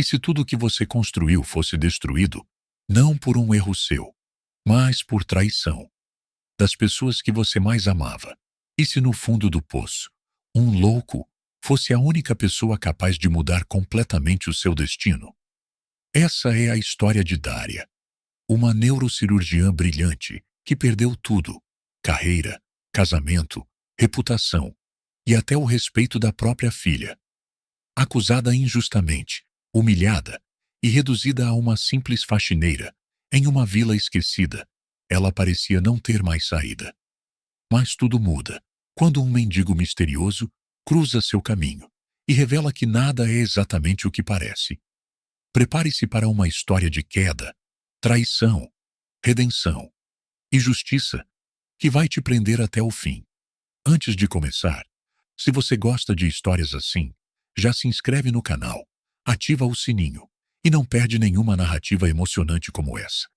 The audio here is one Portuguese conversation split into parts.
E se tudo o que você construiu fosse destruído, não por um erro seu, mas por traição das pessoas que você mais amava? E se no fundo do poço, um louco fosse a única pessoa capaz de mudar completamente o seu destino? Essa é a história de Daria, uma neurocirurgiã brilhante que perdeu tudo: carreira, casamento, reputação e até o respeito da própria filha. Acusada injustamente, humilhada e reduzida a uma simples faxineira em uma vila esquecida, ela parecia não ter mais saída. Mas tudo muda quando um mendigo misterioso cruza seu caminho e revela que nada é exatamente o que parece. Prepare-se para uma história de queda, traição, redenção e justiça que vai te prender até o fim. Antes de começar, se você gosta de histórias assim, já se inscreve no canal, ativa o sininho e não perde nenhuma narrativa emocionante como essa.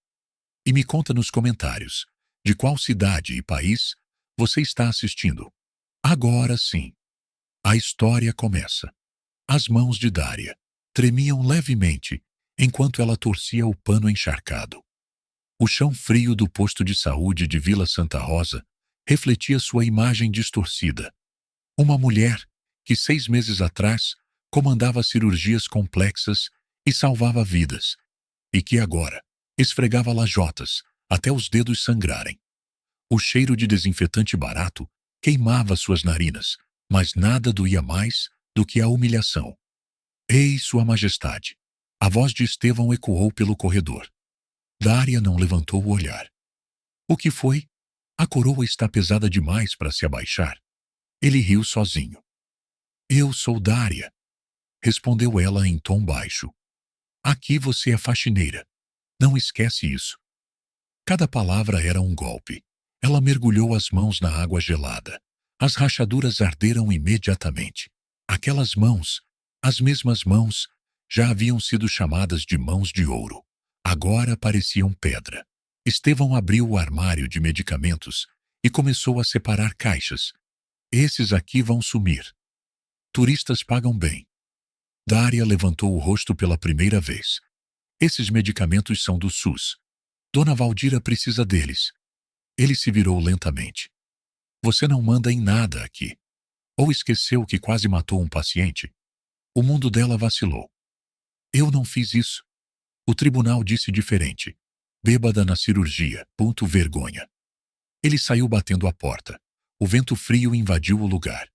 E me conta nos comentários de qual cidade e país você está assistindo. Agora sim, a história começa. As mãos de Daria tremiam levemente enquanto ela torcia o pano encharcado. O chão frio do posto de saúde de Vila Santa Rosa refletia sua imagem distorcida. Uma mulher que 6 meses atrás comandava cirurgias complexas e salvava vidas, e que agora esfregava lajotas até os dedos sangrarem. O cheiro de desinfetante barato queimava suas narinas, mas nada doía mais do que a humilhação. Ei, Sua Majestade! A voz de Estevão ecoou pelo corredor. Daria não levantou o olhar. O que foi? A coroa está pesada demais para se abaixar. Ele riu sozinho. Eu sou Daria, respondeu ela em tom baixo. Aqui você é faxineira. Não esquece isso. Cada palavra era um golpe. Ela mergulhou as mãos na água gelada. As rachaduras arderam imediatamente. Aquelas mãos, as mesmas mãos, já haviam sido chamadas de mãos de ouro. Agora pareciam pedra. Estevão abriu o armário de medicamentos e começou a separar caixas. Esses aqui vão sumir. Turistas pagam bem. Daria levantou o rosto pela primeira vez. Esses medicamentos são do SUS. Dona Valdira precisa deles. Ele se virou lentamente. Você não manda em nada aqui. Ou esqueceu que quase matou um paciente? O mundo dela vacilou. Eu não fiz isso. O tribunal disse diferente. Bêbada na cirurgia. Vergonha. Ele saiu batendo a porta. O vento frio invadiu o lugar.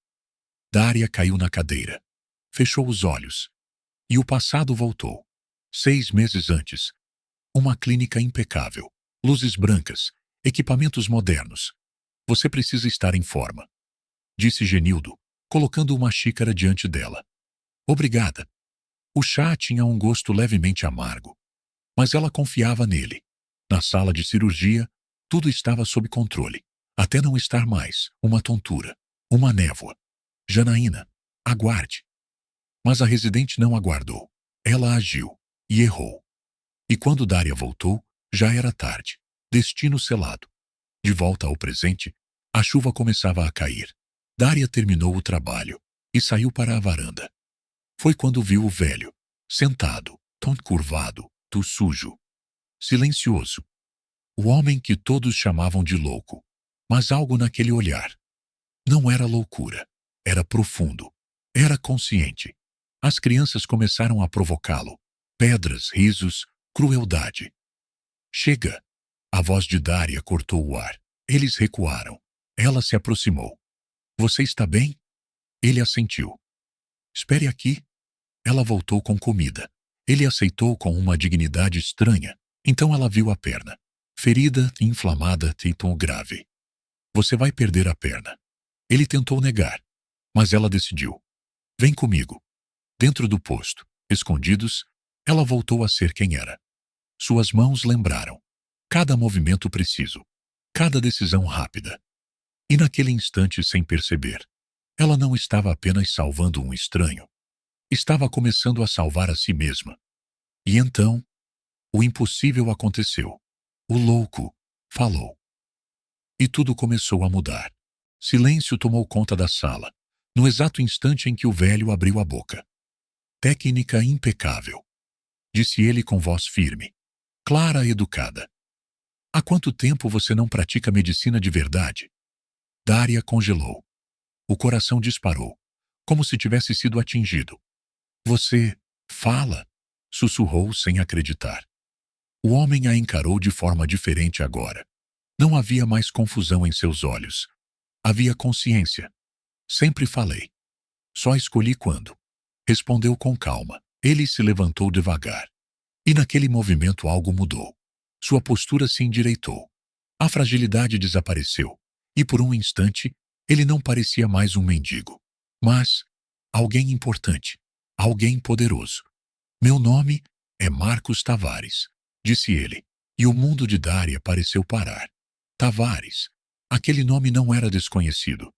Daria caiu na cadeira. Fechou os olhos. E o passado voltou. 6 meses antes. Uma clínica impecável. Luzes brancas. Equipamentos modernos. Você precisa estar em forma, disse Genildo, colocando uma xícara diante dela. Obrigada. O chá tinha um gosto levemente amargo, mas ela confiava nele. Na sala de cirurgia, tudo estava sob controle, até não estar mais uma tontura, uma névoa. Janaína, aguarde. Mas a residente não aguardou. Ela agiu e errou. E quando Daria voltou, já era tarde. Destino selado. De volta ao presente, a chuva começava a cair. Daria terminou o trabalho e saiu para a varanda. Foi quando viu o velho, sentado, tão curvado, tão sujo, silencioso. O homem que todos chamavam de louco. Mas algo naquele olhar. Não era loucura. Era profundo. Era consciente. As crianças começaram a provocá-lo. Pedras, risos, crueldade. Chega! A voz de Daria cortou o ar. Eles recuaram. Ela se aproximou. Você está bem? Ele assentiu. Espere aqui. Ela voltou com comida. Ele aceitou com uma dignidade estranha. Então ela viu a perna. Ferida, inflamada, em tom grave. Você vai perder a perna. Ele tentou negar, mas ela decidiu. Vem comigo. Dentro do posto, escondidos, ela voltou a ser quem era. Suas mãos lembraram. Cada movimento preciso. Cada decisão rápida. E naquele instante, sem perceber, ela não estava apenas salvando um estranho. Estava começando a salvar a si mesma. E então, o impossível aconteceu. O louco falou. E tudo começou a mudar. Silêncio tomou conta da sala, no exato instante em que o velho abriu a boca. Técnica impecável. disse ele com voz firme, clara e educada. Há quanto tempo você não pratica medicina de verdade? Daria congelou. O coração disparou, como se tivesse sido atingido. Você fala? Sussurrou sem acreditar. O homem a encarou de forma diferente agora. Não havia mais confusão em seus olhos. Havia consciência. Sempre falei. Só escolhi quando. Respondeu com calma. Ele se levantou devagar. E naquele movimento algo mudou. Sua postura se endireitou. A fragilidade desapareceu. E por um instante, ele não parecia mais um mendigo. Mas alguém importante. Alguém poderoso. Meu nome é Marcos Tavares, disse ele. E o mundo de Daria pareceu parar. Tavares. Aquele nome não era desconhecido.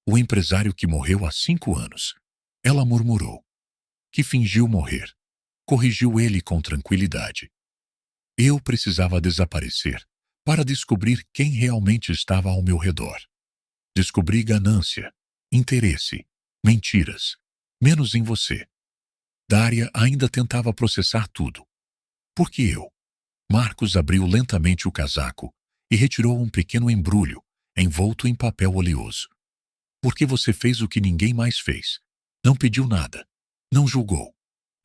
O empresário que morreu há 5 anos. Ela murmurou. Que fingiu morrer. Corrigiu ele com tranquilidade. Eu precisava desaparecer para descobrir quem realmente estava ao meu redor. Descobri ganância, interesse, mentiras, menos em você. Daria ainda tentava processar tudo. Por que eu? Marcos abriu lentamente o casaco e retirou um pequeno embrulho, envolto em papel oleoso. Porque você fez o que ninguém mais fez. Não pediu nada. Não julgou.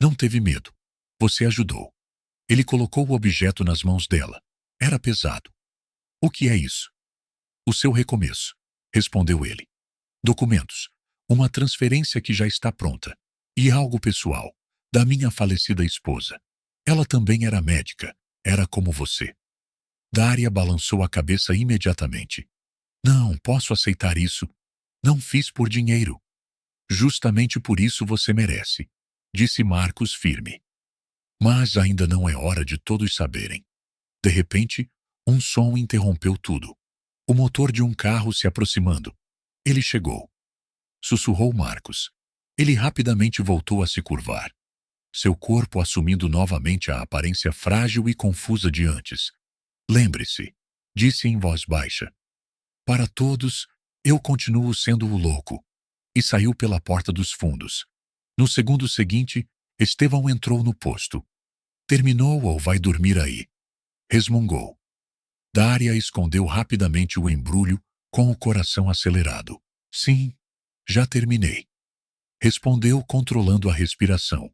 Não teve medo. Você ajudou. Ele colocou o objeto nas mãos dela. Era pesado. O que é isso? O seu recomeço, respondeu ele. Documentos. Uma transferência que já está pronta. E algo pessoal, da minha falecida esposa. Ela também era médica. Era como você. Daria balançou a cabeça imediatamente. Não posso aceitar isso. Não fiz por dinheiro. Justamente por isso você merece, disse Marcos firme. Mas ainda não é hora de todos saberem. De repente, um som interrompeu tudo. O motor de um carro se aproximando. Ele chegou. Sussurrou Marcos. Ele rapidamente voltou a se curvar. Seu corpo assumindo novamente a aparência frágil e confusa de antes. Lembre-se, disse em voz baixa. Para todos, eu continuo sendo o louco. E saiu pela porta dos fundos. No segundo seguinte, Estevão entrou no posto. Terminou ou vai dormir aí? Resmungou. Daria escondeu rapidamente o embrulho com o coração acelerado. Sim, já terminei. Respondeu controlando a respiração.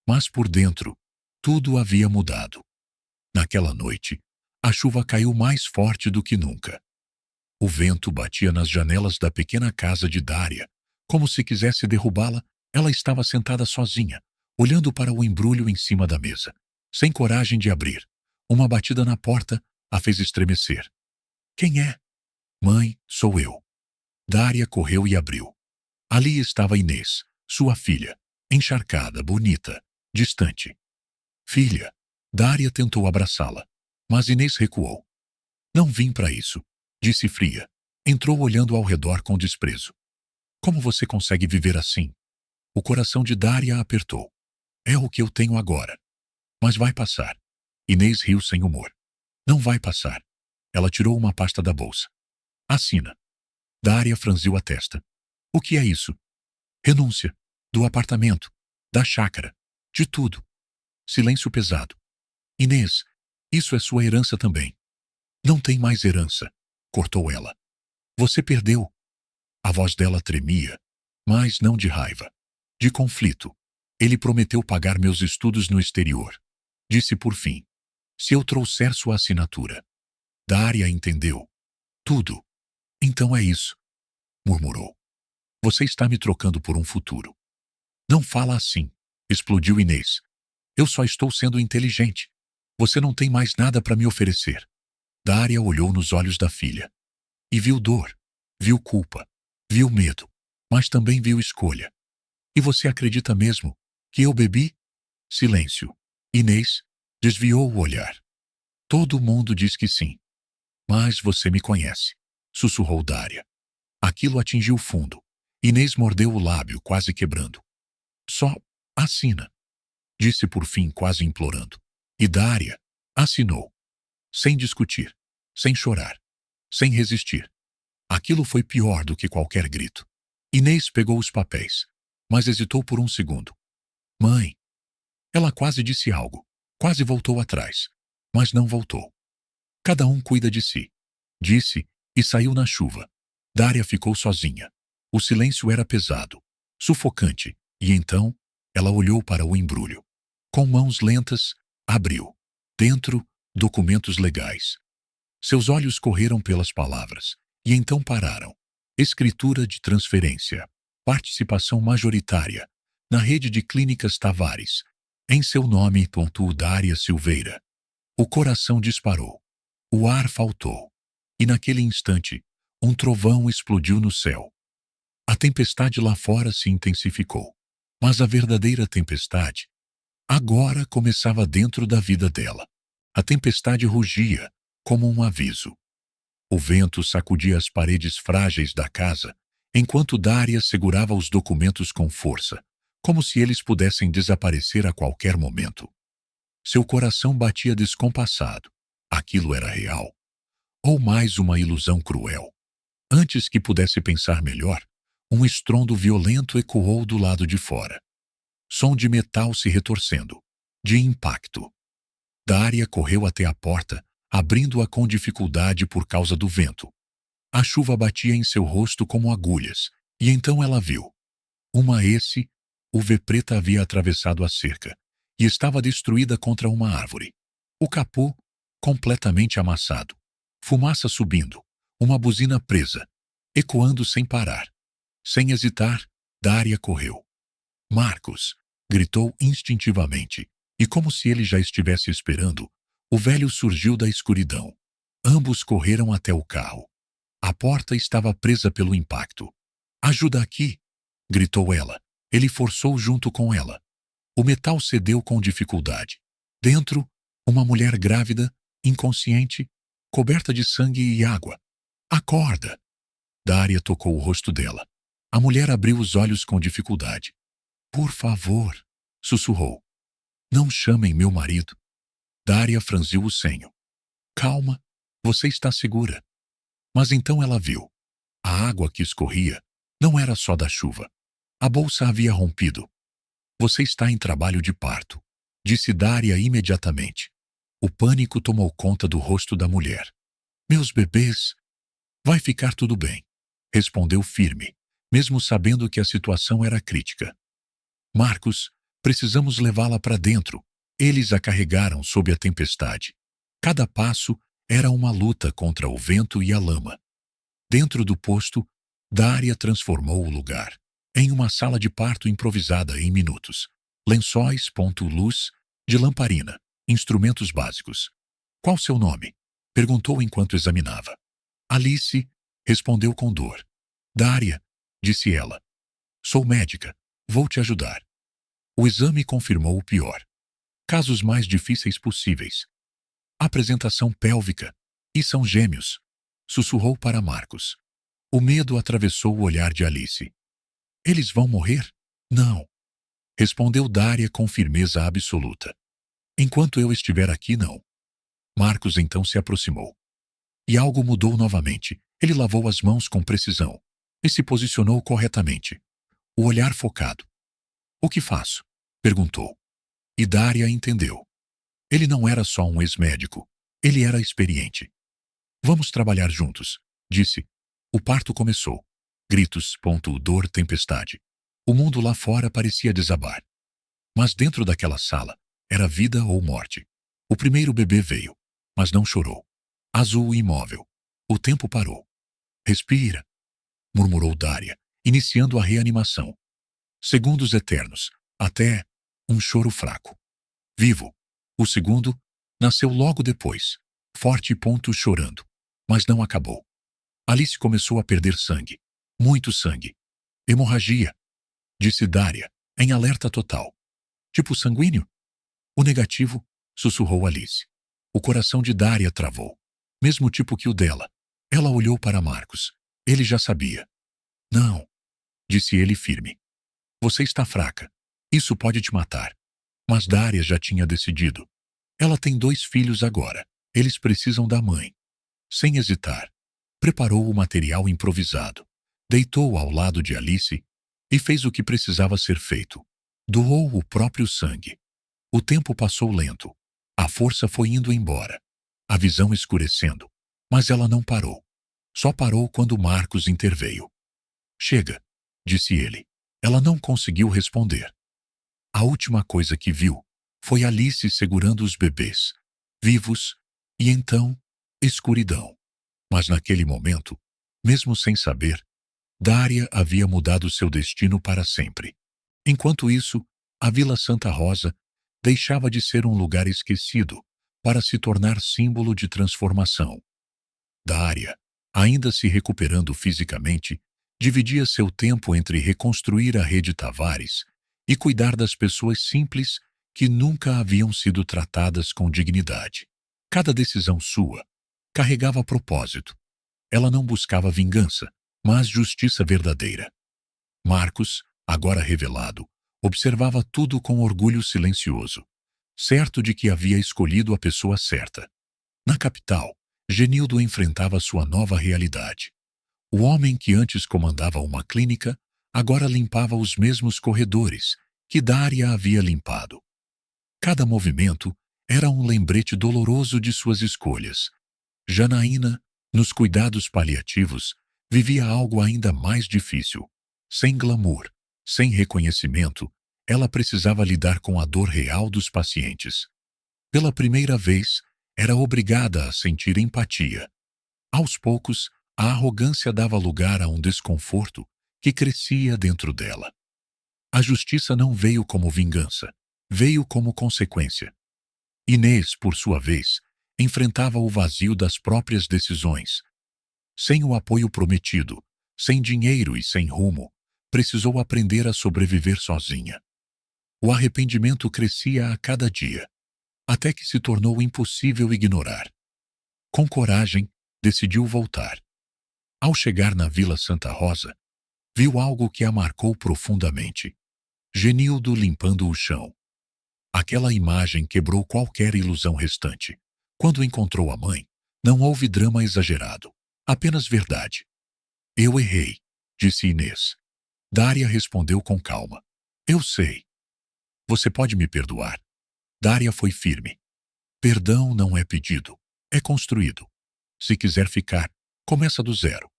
Mas por dentro, tudo havia mudado. Naquela noite, a chuva caiu mais forte do que nunca. O vento batia nas janelas da pequena casa de Daria. Como se quisesse derrubá-la, ela estava sentada sozinha, olhando para o embrulho em cima da mesa, sem coragem de abrir. Uma batida na porta a fez estremecer. Quem é? Mãe, sou eu. Daria correu e abriu. Ali estava Inês, sua filha, encharcada, bonita, distante. Filha, Daria tentou abraçá-la, mas Inês recuou. Não vim para isso, disse fria. Entrou olhando ao redor com desprezo. Como você consegue viver assim? O coração de Daria apertou. É o que eu tenho agora. Mas vai passar. Inês riu sem humor. Não vai passar. Ela tirou uma pasta da bolsa. Assina. Daria franziu a testa. O que é isso? Renúncia. Do apartamento. Da chácara. De tudo. Silêncio pesado. Inês, isso é sua herança também. Não tem mais herança. Cortou ela. Você perdeu. A voz dela tremia, mas não de raiva. De conflito. Ele prometeu pagar meus estudos no exterior. Disse por fim. Se eu trouxer sua assinatura. Daria entendeu. Tudo. Então é isso. Murmurou. Você está me trocando por um futuro. Não fala assim. Explodiu Inês. Eu só estou sendo inteligente. Você não tem mais nada para me oferecer. Daria olhou nos olhos da filha. E viu dor. Viu culpa. Viu medo. Mas também viu escolha. E você acredita mesmo que eu bebi? Silêncio. Inês desviou o olhar. Todo mundo diz que sim. Mas você me conhece, sussurrou Daria. Aquilo atingiu fundo. Inês mordeu o lábio, quase quebrando. Só assina, disse por fim, quase implorando. E Daria assinou. Sem discutir, sem chorar, sem resistir. Aquilo foi pior do que qualquer grito. Inês pegou os papéis, mas hesitou por um segundo. Mãe, Ela quase disse algo, quase voltou atrás, mas não voltou. Cada um cuida de si, disse e saiu na chuva. Daria ficou sozinha. O silêncio era pesado, sufocante, e então ela olhou para o embrulho. Com mãos lentas, abriu. Dentro, documentos legais. Seus olhos correram pelas palavras, e então pararam. Escritura de transferência. Participação majoritária. Na rede de clínicas Tavares. Em seu nome, Daria Silveira. O coração disparou. O ar faltou. E naquele instante, um trovão explodiu no céu. A tempestade lá fora se intensificou. Mas a verdadeira tempestade agora começava dentro da vida dela. A tempestade rugia, como um aviso. O vento sacudia as paredes frágeis da casa, enquanto Daria segurava os documentos com força, como se eles pudessem desaparecer a qualquer momento. Seu coração batia descompassado. Aquilo era real. Ou mais uma ilusão cruel. Antes que pudesse pensar melhor, um estrondo violento ecoou do lado de fora. Som de metal se retorcendo. De impacto. Daria correu até a porta, abrindo-a com dificuldade por causa do vento. A chuva batia em seu rosto como agulhas, e então ela viu. O V-preta havia atravessado a cerca, e estava destruída contra uma árvore. O capô, completamente amassado. Fumaça subindo. Uma buzina presa, ecoando sem parar. Sem hesitar, Daria correu. Marcos! Gritou instintivamente, e como se ele já estivesse esperando, o velho surgiu da escuridão. Ambos correram até o carro. A porta estava presa pelo impacto. Ajuda aqui! Gritou ela. Ele forçou junto com ela. O metal cedeu com dificuldade. Dentro, uma mulher grávida, inconsciente, coberta de sangue e água. Acorda! Daria tocou o rosto dela. A mulher abriu os olhos com dificuldade. Por favor, sussurrou. Não chamem meu marido. Daria franziu o senho. Calma, você está segura. Mas então ela viu. A água que escorria não era só da chuva. A bolsa havia rompido. Você está em trabalho de parto, disse Daria imediatamente. O pânico tomou conta do rosto da mulher. Meus bebês... Vai ficar tudo bem, respondeu firme, mesmo sabendo que a situação era crítica. Marcos, precisamos levá-la para dentro. Eles a carregaram sob a tempestade. Cada passo era uma luta contra o vento e a lama. Dentro do posto, Daria transformou o lugar em uma sala de parto improvisada em minutos. Lençóis, luz, de lamparina, instrumentos básicos. Qual seu nome? Perguntou enquanto examinava. Alice, respondeu com dor. Daria, disse ela. Sou médica, vou te ajudar. O exame confirmou o pior. Casos mais difíceis possíveis. Apresentação pélvica. E são gêmeos, sussurrou para Marcos. O medo atravessou o olhar de Alice. Eles vão morrer? Não, respondeu Daria com firmeza absoluta. Enquanto eu estiver aqui, não. Marcos então se aproximou. E algo mudou novamente. Ele lavou as mãos com precisão e se posicionou corretamente. O olhar focado. O que faço? Perguntou. E Daria entendeu. Ele não era só um ex-médico. Ele era experiente. Vamos trabalhar juntos, disse. O parto começou. Gritos, dor, tempestade. O mundo lá fora parecia desabar. Mas dentro daquela sala, era vida ou morte. O primeiro bebê veio, mas não chorou. Azul e imóvel. O tempo parou. Respira, murmurou Daria, iniciando a reanimação. Segundos eternos, até um choro fraco. Vivo. O segundo nasceu logo depois, forte e chorando, mas não acabou. Alice começou a perder sangue. Muito sangue. Hemorragia, disse Daria, em alerta total. Tipo sanguíneo? O negativo, sussurrou Alice. O coração de Daria travou. Mesmo tipo que o dela. Ela olhou para Marcos. Ele já sabia. Não, disse ele firme. Você está fraca. Isso pode te matar. Mas Daria já tinha decidido. Ela tem 2 filhos agora. Eles precisam da mãe. Sem hesitar, preparou o material improvisado. Deitou ao lado de Alice e fez o que precisava ser feito. Doou o próprio sangue. O tempo passou lento. A força foi indo embora. A visão escurecendo. Mas ela não parou. Só parou quando Marcos interveio. Chega, disse ele. Ela não conseguiu responder. A última coisa que viu foi Alice segurando os bebês, vivos, e então, escuridão. Mas naquele momento, mesmo sem saber, Dária havia mudado seu destino para sempre. Enquanto isso, a Vila Santa Rosa deixava de ser um lugar esquecido para se tornar símbolo de transformação. Dária, ainda se recuperando fisicamente, dividia seu tempo entre reconstruir a rede Tavares e cuidar das pessoas simples que nunca haviam sido tratadas com dignidade. Cada decisão sua carregava propósito. Ela não buscava vingança, mas justiça verdadeira. Marcos, agora revelado, observava tudo com orgulho silencioso, certo de que havia escolhido a pessoa certa. Na capital, Genildo enfrentava sua nova realidade. O homem que antes comandava uma clínica agora limpava os mesmos corredores que Dária havia limpado. Cada movimento era um lembrete doloroso de suas escolhas. Janaína, nos cuidados paliativos, vivia algo ainda mais difícil. Sem glamour, sem reconhecimento, ela precisava lidar com a dor real dos pacientes. Pela primeira vez, era obrigada a sentir empatia. Aos poucos, a arrogância dava lugar a um desconforto que crescia dentro dela. A justiça não veio como vingança, veio como consequência. Inês, por sua vez, enfrentava o vazio das próprias decisões. Sem o apoio prometido, sem dinheiro e sem rumo, precisou aprender a sobreviver sozinha. O arrependimento crescia a cada dia, até que se tornou impossível ignorar. Com coragem, decidiu voltar. Ao chegar na Vila Santa Rosa, viu algo que a marcou profundamente. Genildo limpando o chão. Aquela imagem quebrou qualquer ilusão restante. Quando encontrou a mãe, não houve drama exagerado, apenas verdade. Eu errei, disse Inês. Dária respondeu com calma. Eu sei. Você pode me perdoar. Dária foi firme. Perdão não é pedido, é construído. Se quiser ficar, começa do zero.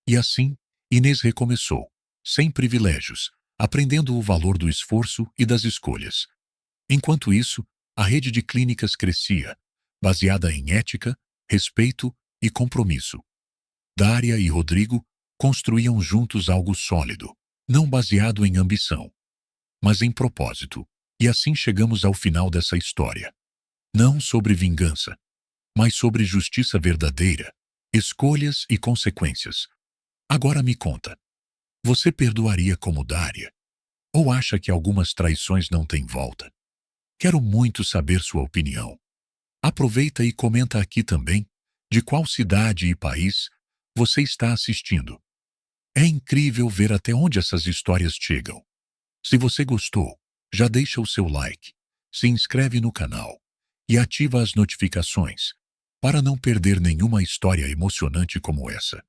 E assim, Inês recomeçou, sem privilégios, aprendendo o valor do esforço e das escolhas. Enquanto isso, a rede de clínicas crescia, baseada em ética, respeito e compromisso. Dária e Rodrigo construíam juntos algo sólido, não baseado em ambição, mas em propósito. E assim chegamos ao final dessa história. Não sobre vingança, mas sobre justiça verdadeira, escolhas e consequências. Agora me conta, você perdoaria como Dária? Ou acha que algumas traições não têm volta? Quero muito saber sua opinião. Aproveita e comenta aqui também de qual cidade e país você está assistindo. É incrível ver até onde essas histórias chegam. Se você gostou, já deixa o seu like, se inscreve no canal e ativa as notificações para não perder nenhuma história emocionante como essa.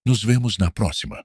Nos vemos na próxima.